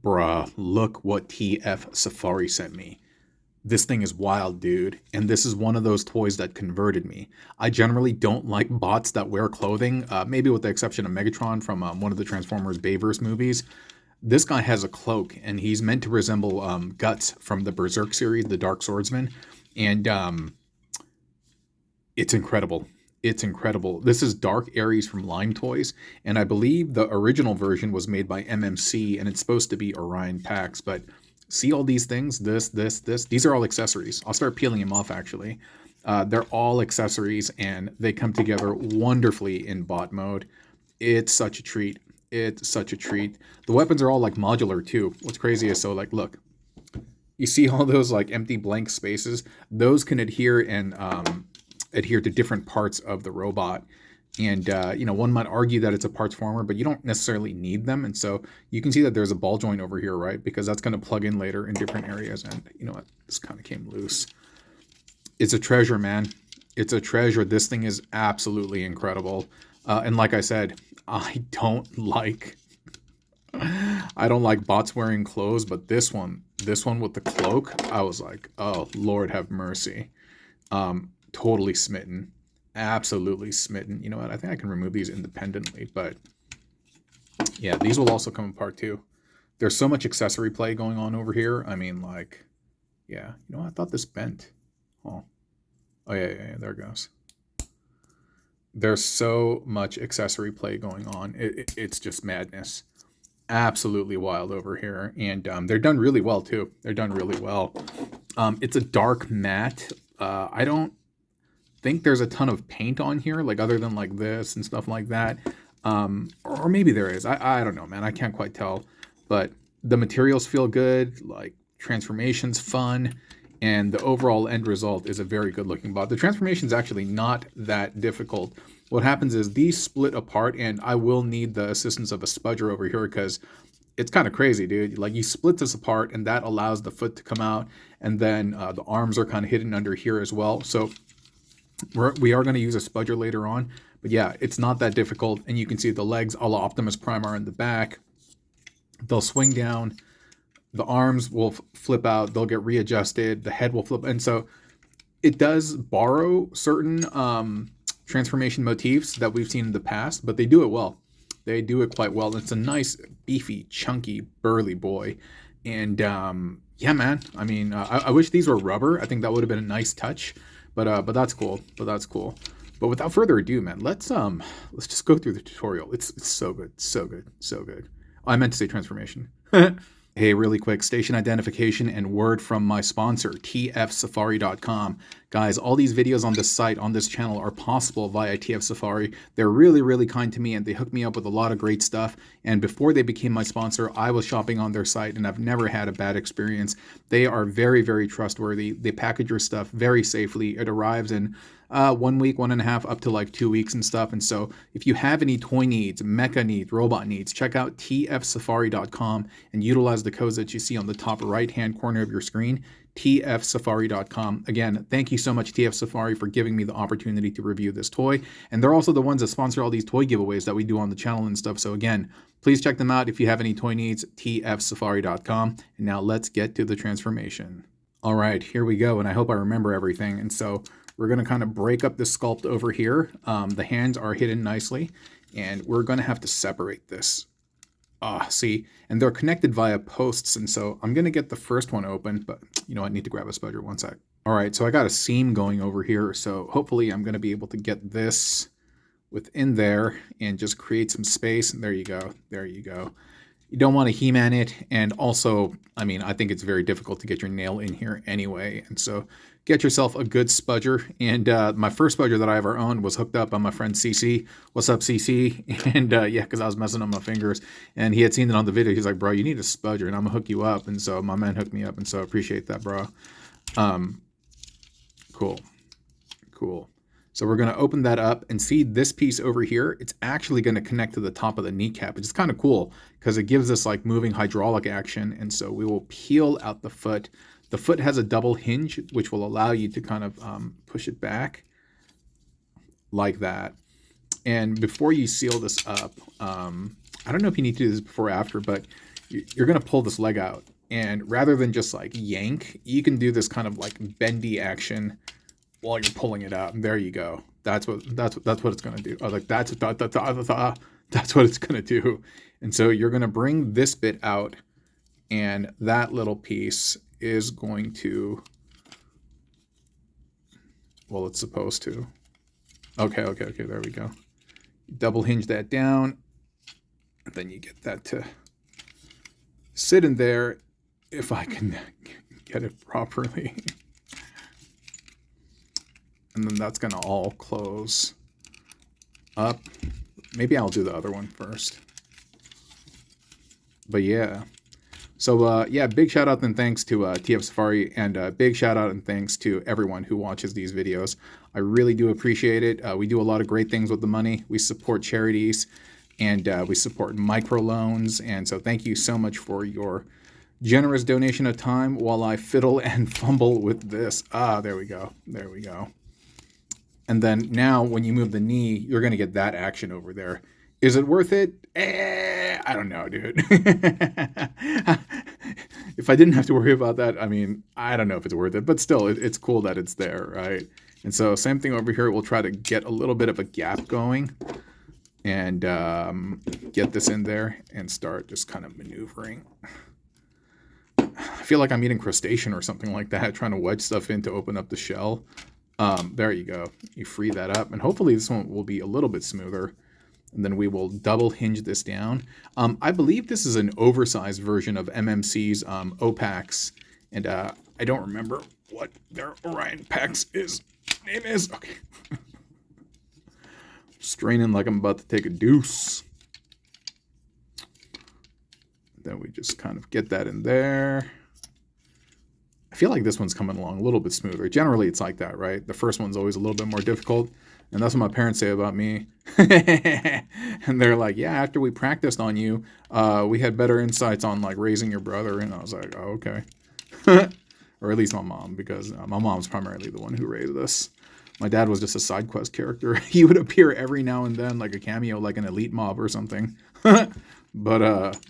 Bruh, look what TF Safari sent me. This thing is wild, dude. And this is one of those toys that converted me. I generally don't like bots that wear clothing, maybe with the exception of Megatron from one of the Transformers Bayverse movies. This guy has a cloak, and he's meant to resemble Guts from the Berserk series, the Dark Swordsman. And it's incredible. It's incredible. This is Dark Ares from Limetoys, and I believe the original version was made by MMC, and it's supposed to be Orion Pax, but see all these things? This. These are all accessories. I'll start peeling them off, actually. They're all accessories, and they come together wonderfully in bot mode. It's such a treat. It's such a treat. The weapons are all, like, modular, too. What's crazy is, so, like, look. You see all those, like, empty blank spaces? Those can adhere and adhere to different parts of the robot. And, you know, one might argue that it's a parts former, but you don't necessarily need them. And so you can see that there's a ball joint over here, right? Because that's going to plug in later in different areas. And you know what? This kind of came loose. It's a treasure, man. It's a treasure. This thing is absolutely incredible. And like I said, I don't like bots wearing clothes, but this one with the cloak, I was like, oh, Lord have mercy. Totally smitten. Absolutely smitten. You know what? I think I can remove these independently, but yeah, these will also come apart too. There's so much accessory play going on over here. I mean, like, yeah, you know, I thought this bent. Oh yeah, there it goes. There's so much accessory play going on. It's just madness. Absolutely wild over here. And they're done really well too. They're done really well. It's a dark matte. I don't think there's a ton of paint on here, like other than like this and stuff like that. Or maybe there is. I don't know, man. I can't quite tell. But the materials feel good. Like, transformation's fun. And the overall end result is a very good looking bot. The transformation is actually not that difficult. What happens is these split apart, and I will need the assistance of a spudger over here because it's kind of crazy, dude. Like, you split this apart, and that allows the foot to come out, and then the arms are kind of hidden under here as well. So we are going to use a spudger later on. But yeah, it's not that difficult, and you can see the legs a la Optimus Prime are in the back. They'll swing down. The arms will flip out. They'll get readjusted. The head will flip. And so it does borrow certain transformation motifs that we've seen in the past, but they do it well. They do it quite well. It's a nice, beefy, chunky, burly boy. And yeah, man. I mean, I wish these were rubber. I think that would have been a nice touch. But that's cool. But without further ado, man, let's just go through the tutorial. It's so good, so good, so good. Oh, I meant to say transformation. Hey, really quick, station identification and word from my sponsor, tfsafari.com. Guys, all these videos on this site, on this channel, are possible via TF Safari. They're really, really kind to me, and they hooked me up with a lot of great stuff. And before they became my sponsor, I was shopping on their site, and I've never had a bad experience. They are very, very trustworthy. They package your stuff very safely. It arrives in 1 week, 1.5, up to like 2 weeks and stuff. And so if you have any toy needs, mecha needs, robot needs, check out tfsafari.com and utilize the codes that you see on the top right-hand corner of your screen, tfsafari.com. Again, thank you so much, TF Safari, for giving me the opportunity to review this toy. And they're also the ones that sponsor all these toy giveaways that we do on the channel and stuff. So again, please check them out if you have any toy needs, tfsafari.com. And now let's get to the transformation. All right, here we go. And I hope I remember everything. And so we're going to kind of break up the sculpt over here. The hands are hidden nicely, and we're going to have to separate this. See, and they're connected via posts, and so I'm going to get the first one open, but you know, I need to grab a spudger. One sec. All right, so I got a seam going over here, so hopefully I'm going to be able to get this within there and just create some space. And there you go. There you go. You don't want to He-Man it, and also, I mean, I think it's very difficult to get your nail in here anyway, and so get yourself a good spudger. And my first spudger that I ever owned was hooked up by my friend CC. What's up, CC? And yeah, because I was messing up my fingers, and he had seen it on the video. He's like, bro, you need a spudger, and I'm gonna hook you up. And so my man hooked me up, and so I appreciate that, bro. Cool. So we're going to open that up and see this piece over here. It's actually going to connect to the top of the kneecap, which is kind of cool because it gives us like moving hydraulic action. And so we will peel out the foot. The foot has a double hinge, which will allow you to kind of push it back like that. And before you seal this up, I don't know if you need to do this before or after, but you're going to pull this leg out. And rather than just like yank, you can do this kind of like bendy action while you're pulling it out. And there you go. That's what it's going to do. I was like, that's what it's going to do. And so you're going to bring this bit out, and that little piece is going to, well, it's supposed to. Okay, there we go. Double hinge that down, and then you get that to sit in there, if I can get it properly. And then that's going to all close up. Maybe I'll do the other one first. But yeah. So yeah, big shout out and thanks to TF Safari, and big shout out and thanks to everyone who watches these videos. I really do appreciate it. We do a lot of great things with the money. We support charities, and we support microloans. And so thank you so much for your generous donation of time while I fiddle and fumble with this. There we go. There we go. And then now when you move the knee, you're going to get that action over there. Is it worth it? I don't know, dude. If I didn't have to worry about that, I mean, I don't know if it's worth it, but still, it's cool that it's there, right? And so same thing over here. We'll try to get a little bit of a gap going and get this in there and start just kind of maneuvering. I feel like I'm eating crustacean or something like that, trying to wedge stuff in to open up the shell. There you go. You free that up, and hopefully this one will be a little bit smoother. And then we will double hinge this down. I believe this is an oversized version of MMC's OPAX. And I don't remember what their Orion Pax name is. Okay. Straining like I'm about to take a deuce. Then we just kind of get that in there. I feel like this one's coming along a little bit smoother. Generally, it's like that, right? The first one's always a little bit more difficult. And that's what my parents say about me. And they're like, yeah, after we practiced on you, we had better insights on like raising your brother. And I was like, oh, okay. Or at least my mom, because my mom's primarily the one who raised us. My dad was just a side quest character. He would appear every now and then, like a cameo, like an elite mob or something. But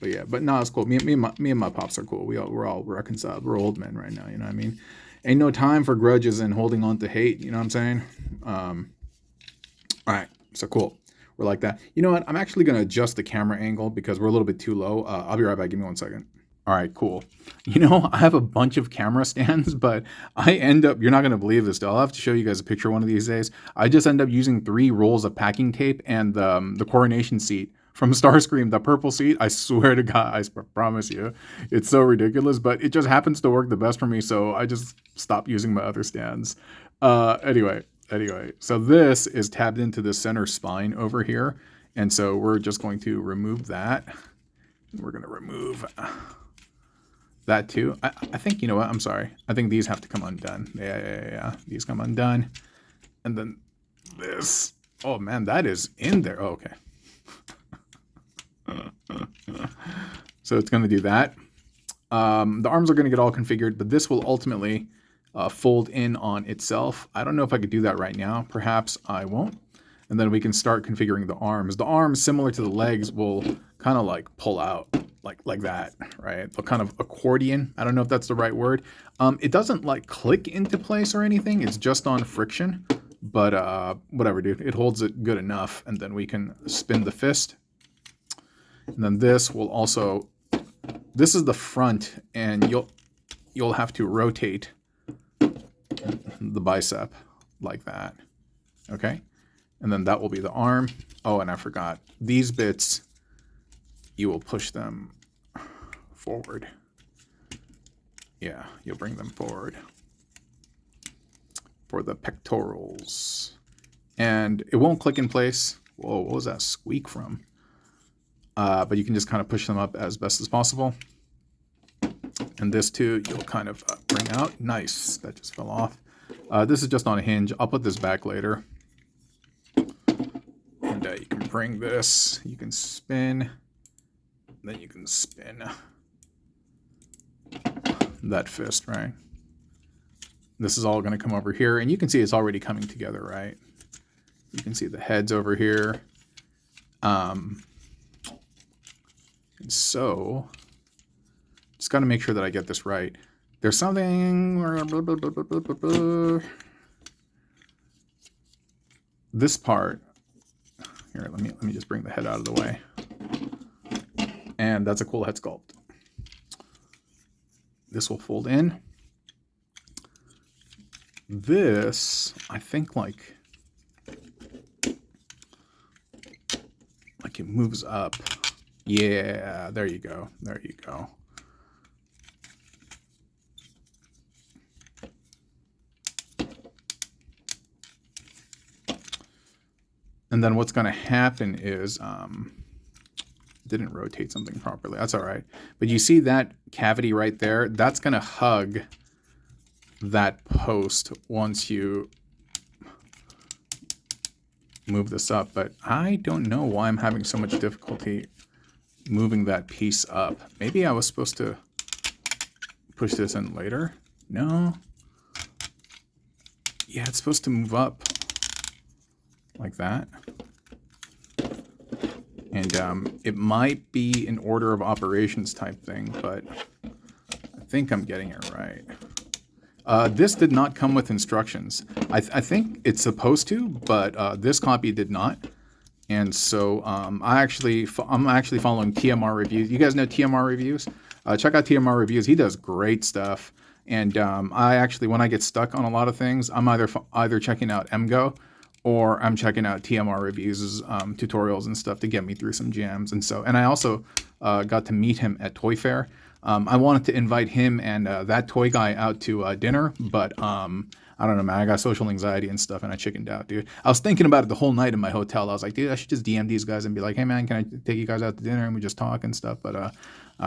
yeah, but no, it's cool. Me and my pops are cool. We're all reconciled. We're old men right now, you know what I mean? Ain't no time for grudges and holding on to hate, you know what I'm saying? All right, so cool. We're like that. You know what? I'm actually going to adjust the camera angle because we're a little bit too low. I'll be right back. Give me 1 second. All right, cool. You know, I have a bunch of camera stands, but I end up, you're not going to believe this, though. I'll have to show you guys a picture one of these days. I just end up using 3 rolls of packing tape and the coronation seat from Starscream, the purple seat. I swear to God, I promise you, it's so ridiculous, but it just happens to work the best for me, so I just stopped using my other stands. Anyway, so this is tabbed into the center spine over here, and so we're just going to remove that. We're going to remove that too. I think, you know what, I'm sorry. I think these have to come undone. Yeah. These come undone. And then this. Oh, man, that is in there. Oh, okay. So it's going to do that. The arms are going to get all configured, but this will ultimately fold in on itself. I don't know if I could do that right now. Perhaps I won't. And then we can start configuring the arms. The arms, similar to the legs, will kind of like pull out like that, right? They'll kind of accordion. I don't know if that's the right word. It doesn't like click into place or anything. It's just on friction. But whatever, dude. It holds it good enough. And then we can spin the fist. And then this will also, this is the front, and you'll have to rotate the bicep like that. Okay? And then that will be the arm. Oh, and I forgot. These bits, you will push them forward. Yeah, you'll bring them forward for the pectorals. And it won't click in place. Whoa, what was that squeak from? But you can just kind of push them up as best as possible. And this too, you'll kind of bring out. Nice, that just fell off. This is just on a hinge. I'll put this back later. And you can bring this, you can spin, then you can spin that fist, right? This is all going to come over here, and you can see it's already coming together, right? You can see the heads over here. And so just got to make sure that I get this right. There's something. This part. Here, let me just bring the head out of the way. And that's a cool head sculpt. This will fold in. This, I think, like it moves up. Yeah, there you go. There you go. And then what's going to happen is, didn't rotate something properly. That's all right. But you see that cavity right there? That's going to hug that post once you move this up. But I don't know why I'm having so much difficulty moving that piece up. Maybe I was supposed to push this in later. No. Yeah, it's supposed to move up like that. And it might be an order of operations type thing, but I think I'm getting it right. This did not come with instructions. I think it's supposed to, but this copy did not. And so I'm actually following TMR reviews. You guys know TMR reviews? Check out TMR reviews. He does great stuff. And I actually, when I get stuck on a lot of things, I'm either checking out MGO or I'm checking out TMR reviews, tutorials and stuff to get me through some jams. And I also got to meet him at Toy Fair. I wanted to invite him and that toy guy out to dinner, but I don't know, man. I got social anxiety and stuff, and I chickened out, dude. I was thinking about it the whole night in my hotel. I was like, dude, I should just DM these guys and be like, hey, man, can I take you guys out to dinner and we just talk and stuff? But I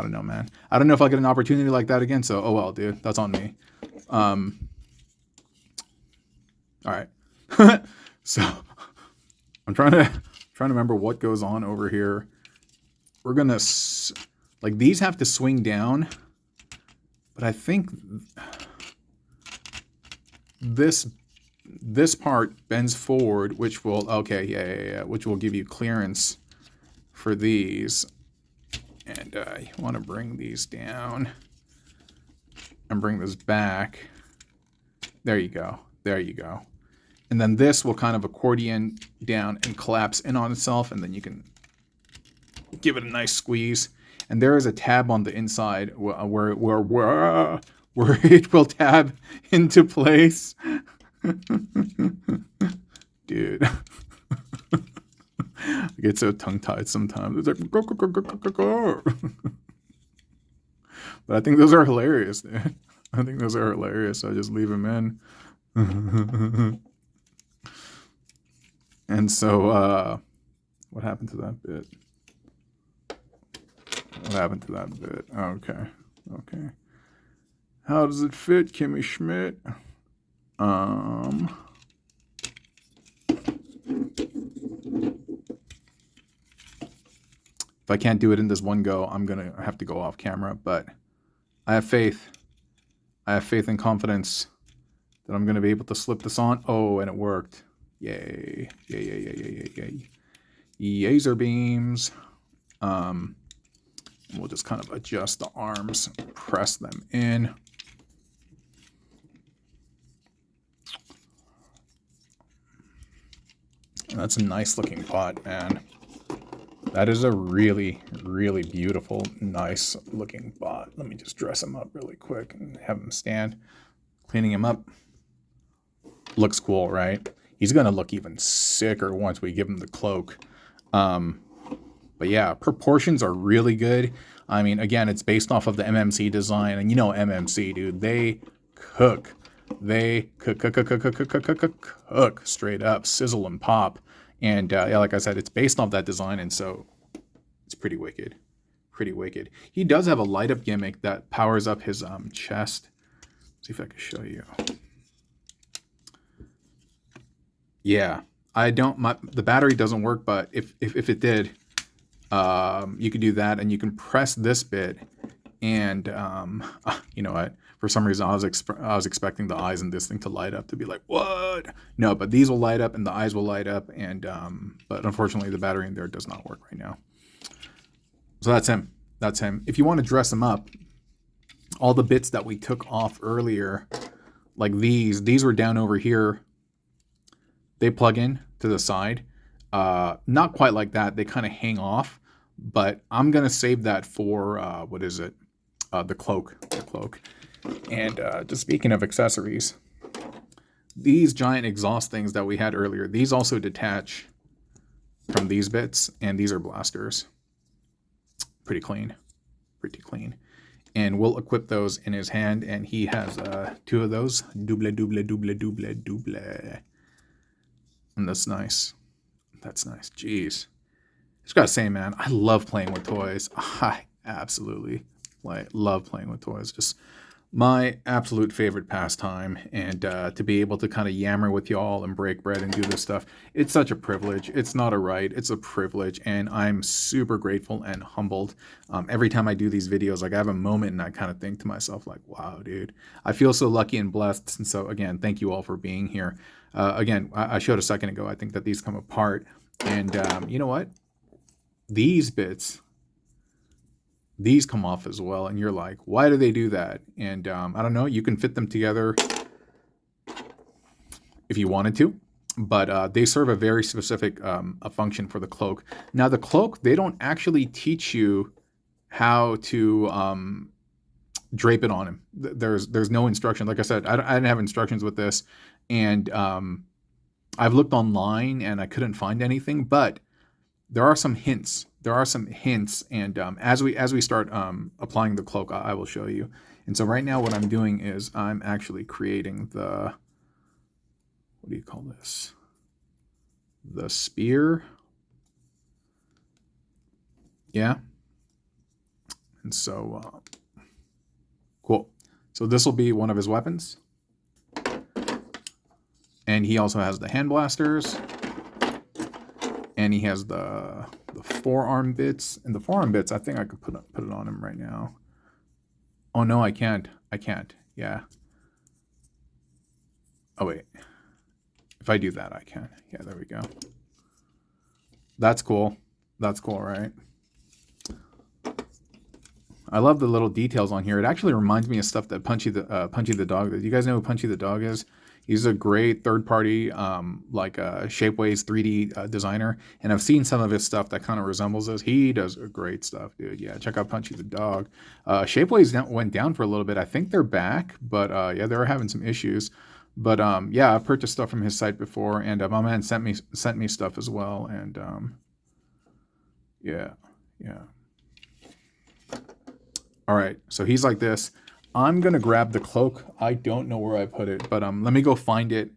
don't know, man. I don't know if I'll get an opportunity like that again, so oh well, dude. That's on me. All right. So I'm trying to remember what goes on over here. We're gonna like these have to swing down, but I think this part bends forward, which will which will give you clearance for these. And you want to bring these down and bring this back. There you go. There you go. And then this will kind of accordion down and collapse in on itself, and then you can give it a nice squeeze. And there is a tab on the inside where it will tab into place. Dude. I get so tongue-tied sometimes. It's like, go, go, go, go, go, go, go. But I think those are hilarious, dude. I think those are hilarious. So I just leave them in. And so, what happened to that bit? What happened to that bit? Okay. Okay. How does it fit, Kimmy Schmidt? If I can't do it in this one go, I'm going to have to go off camera. But I have faith. I have faith and confidence that I'm going to be able to slip this on. Oh, and it worked. Yay. Yay, yay, yay, yay, yay, yay. Laser beams. We'll just kind of adjust the arms, press them in. That's a nice looking pot, man. That is a really, really beautiful, nice looking bot. Let me just dress him up really quick and have him stand. Cleaning him up. Looks cool, right? He's going to look even sicker once we give him the cloak. But yeah, proportions are really good. I mean, again, it's based off of the MMC design. And you know MMC, dude. They cook. They cook straight up. Sizzle and pop. And yeah, like I said, it's based off that design, and so it's pretty wicked. Pretty wicked. He does have a light-up gimmick that powers up his chest. Let's see if I can show you. Yeah, the battery doesn't work, but if it did, you could do that, and you can press this bit, and you know what? For some reason, I was expecting the eyes in this thing to light up, to be like, what? No, but these will light up and the eyes will light up, and but unfortunately, the battery in there does not work right now. So that's him. That's him. If you want to dress him up, all the bits that we took off earlier, like these were down over here. They plug in to the side. Not quite like that. They kind of hang off, but I'm going to save that for, what is it? The cloak. And just speaking of accessories, these giant exhaust things that we had earlier, these also detach from these bits, and these are blasters. Pretty clean. And we'll equip those in his hand, and he has 2 of those. Double. And that's nice. Jeez. Just gotta say, man, I love playing with toys. I absolutely love playing with toys. Just my absolute favorite pastime. And to be able to kind of yammer with y'all and break bread and do this stuff, it's such a privilege. It's not a right, it's a privilege. And I'm super grateful and humbled. Every time I do these videos, like I have a moment and I kind of think to myself, like, wow, dude, I feel so lucky and blessed. And so again, thank you all for being here. Again, I showed a second ago, I think that these come apart. And you know what? These bits, these come off as well. And you're like, why do they do that? And I don't know, you can fit them together if you wanted to. But they serve a very specific a function for the cloak. Now, the cloak, they don't actually teach you how to drape it on him. There's no instruction. Like I said, I didn't have instructions with this. And I've looked online and I couldn't find anything, but there are some hints. And as we start applying the cloak, I will show you. And so right now what I'm doing is I'm actually creating the, what do you call this? The spear. Yeah. And so, cool. So this will be one of his weapons. And he also has the hand blasters. And he has the forearm bits. And the forearm bits, I think I could put it on him right now. Oh, no, I can't. Yeah. Oh, wait. If I do that, I can. Yeah, there we go. That's cool. Right? I love the little details on here. It actually reminds me of stuff that Punchy the dog did. You guys know who Punchy the dog is? He's a great third-party, Shapeways 3D designer, and I've seen some of his stuff that kind of resembles this. He does great stuff, dude. Yeah, check out Punchy the dog. Shapeways went down for a little bit. I think they're back, but yeah, they were having some issues. But yeah, I've purchased stuff from his site before, and my man sent me stuff as well, and yeah. All right, so he's like this. I'm going to grab the cloak. I don't know where I put it, but let me go find it.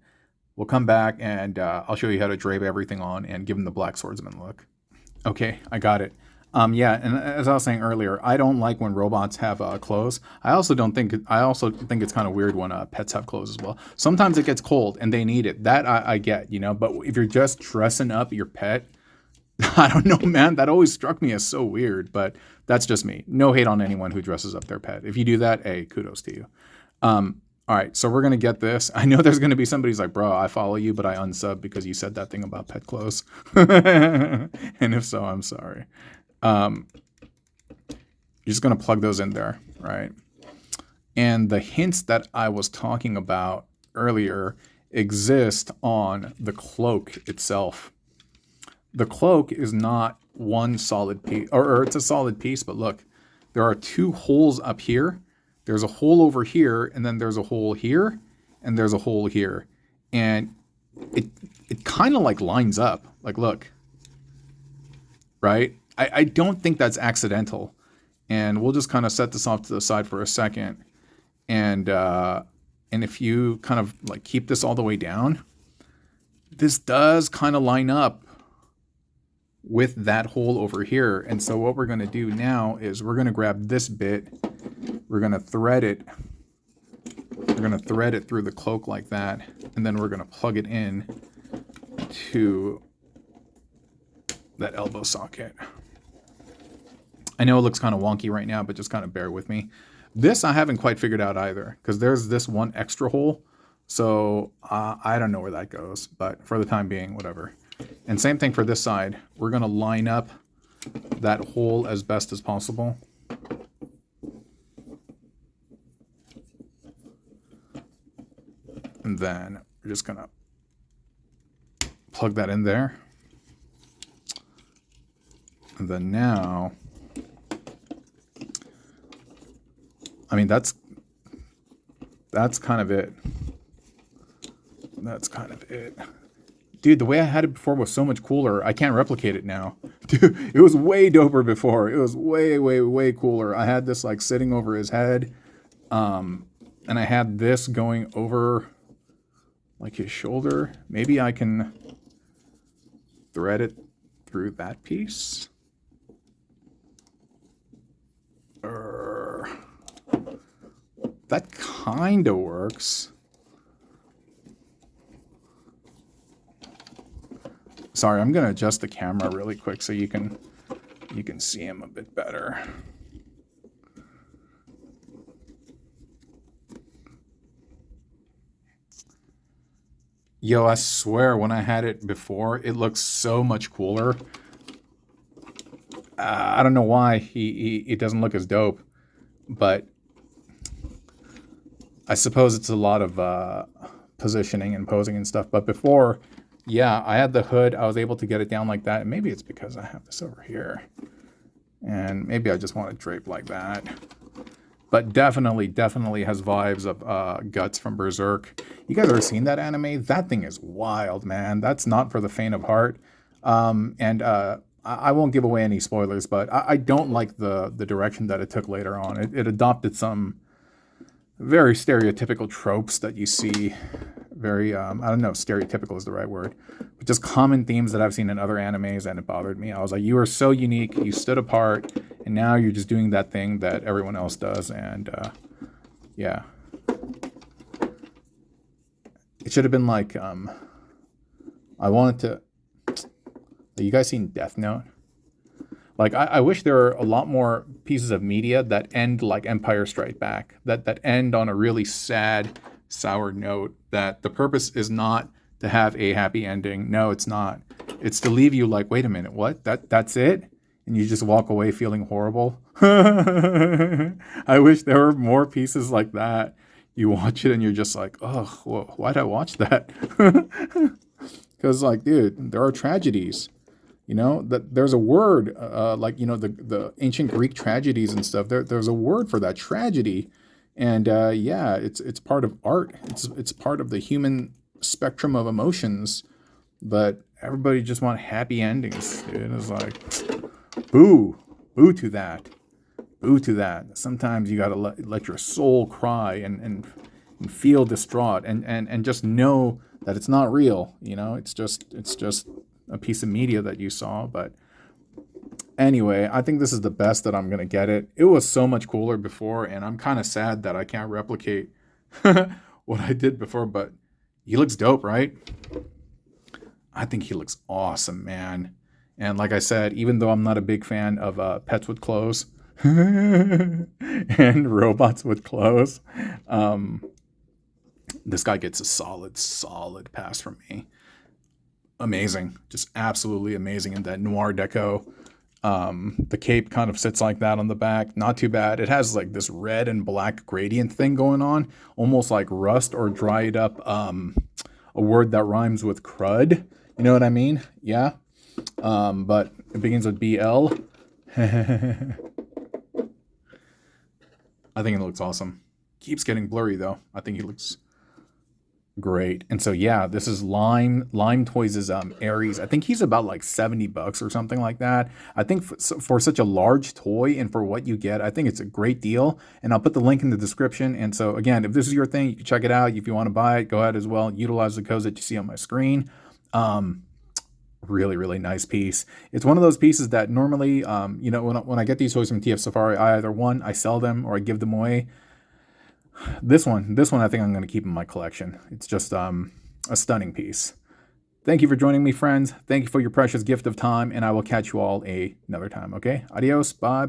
We'll come back, and I'll show you how to drape everything on and give him the black swordsman look. Okay, I got it. Yeah, and as I was saying earlier, I don't like when robots have clothes. I also think it's kind of weird when pets have clothes as well. Sometimes it gets cold, and they need it. That I get, you know, but if you're just dressing up your pet, I don't know, man. That always struck me as so weird, but that's just me. No hate on anyone who dresses up their pet. If you do that, hey, kudos to you. All right, so we're going to get this. I know there's going to be somebody who's like, bro, I follow you, but I unsub because you said that thing about pet clothes. And if so, I'm sorry. You're just going to plug those in there, right? And the hints that I was talking about earlier exist on the cloak itself. The cloak is not one solid piece, or it's a solid piece, but look, there are 2 holes up here. There's a hole over here, and then there's a hole here, and there's a hole here. And it kind of like lines up. Like, look, right? I don't think that's accidental. And we'll just kind of set this off to the side for a second. And if you kind of like keep this all the way down, this does kind of line up with that hole over here. And so what we're going to do now is we're going to grab this bit, we're going to thread it through the cloak like that, and then we're going to plug it in to that elbow socket. I know it looks kind of wonky right now, but just kind of bear with me. This I haven't quite figured out either, because there's this one extra hole, so I don't know where that goes, but for the time being, whatever. And same thing for this side. We're going to line up that hole as best as possible. And then we're just gonna plug that in there. And then now, I mean, that's kind of it. That's kind of it. Dude, the way I had it before was so much cooler. I can't replicate it now. Dude, it was way doper before. It was way, way, way cooler. I had this like sitting over his head. And I had this going over like his shoulder. Maybe I can thread it through that piece. That kind of works. Sorry, I'm gonna adjust the camera really quick so you can see him a bit better. Yo, I swear when I had it before, it looks so much cooler. I don't know why it doesn't look as dope, but I suppose it's a lot of positioning and posing and stuff. But before, yeah, I had the hood. I was able to get it down like that. And maybe it's because I have this over here. And maybe I just want to drape like that. But definitely has vibes of Guts from Berserk. You guys ever seen that anime? That thing is wild, man. That's not for the faint of heart. I won't give away any spoilers, but I don't like the direction that it took later on. It adopted some very stereotypical tropes that you see. Very, I don't know if stereotypical is the right word, but just common themes that I've seen in other animes, and it bothered me. I was like, you are so unique, you stood apart, and now you're just doing that thing that everyone else does, and yeah. It should have been like, I wanted to, you guys seen Death Note? Like, I wish there were a lot more pieces of media that end like Empire Strike Back, that end on a really sad, sour note, that the purpose is not to have a happy ending. No, it's not. It's to leave you like, wait a minute, what? That's it? And you just walk away feeling horrible. I wish there were more pieces like that. You watch it and you're just like, oh, why'd I watch that? Because, like, dude, there are tragedies. You know, that there's a word, like, you know, the ancient Greek tragedies and stuff. There's a word for that, tragedy. And yeah, it's part of art. It's part of the human spectrum of emotions. But everybody just want happy endings, dude. It's like, boo to that. Boo to that. Sometimes you gotta let your soul cry and feel distraught and just know that it's not real. You know, it's just a piece of media that you saw. But anyway, I think this is the best that I'm gonna get it. It was so much cooler before, and I'm kind of sad that I can't replicate what I did before. But he looks dope, right? I think he looks awesome, man. And like I said, even though I'm not a big fan of pets with clothes and robots with clothes, this guy gets a solid pass from me. Amazing, just absolutely amazing in that noir deco. The cape kind of sits like that on the back, not too bad. It has like this red and black gradient thing going on, almost like rust or dried up, a word that rhymes with crud. You know what I mean? Yeah. But it begins with BL. I think it looks awesome. Keeps getting blurry though. I think he looks great. And so yeah, this is Limetoys' Ares. I think he's about like $70 or something like that. I think for such a large toy and for what you get, I think it's a great deal. And I'll put the link in the description. And so again, if this is your thing, you can check it out. If you want to buy it, go ahead as well. Utilize the codes that you see on my screen. Really nice piece. It's one of those pieces that normally, you know, when I get these toys from TF Safari, I either I sell them or I give them away. This one I think I'm going to keep in my collection. It's just a stunning piece. Thank you for joining me, friends. Thank you for your precious gift of time, and I will catch you all another time, okay? Adios. Bye.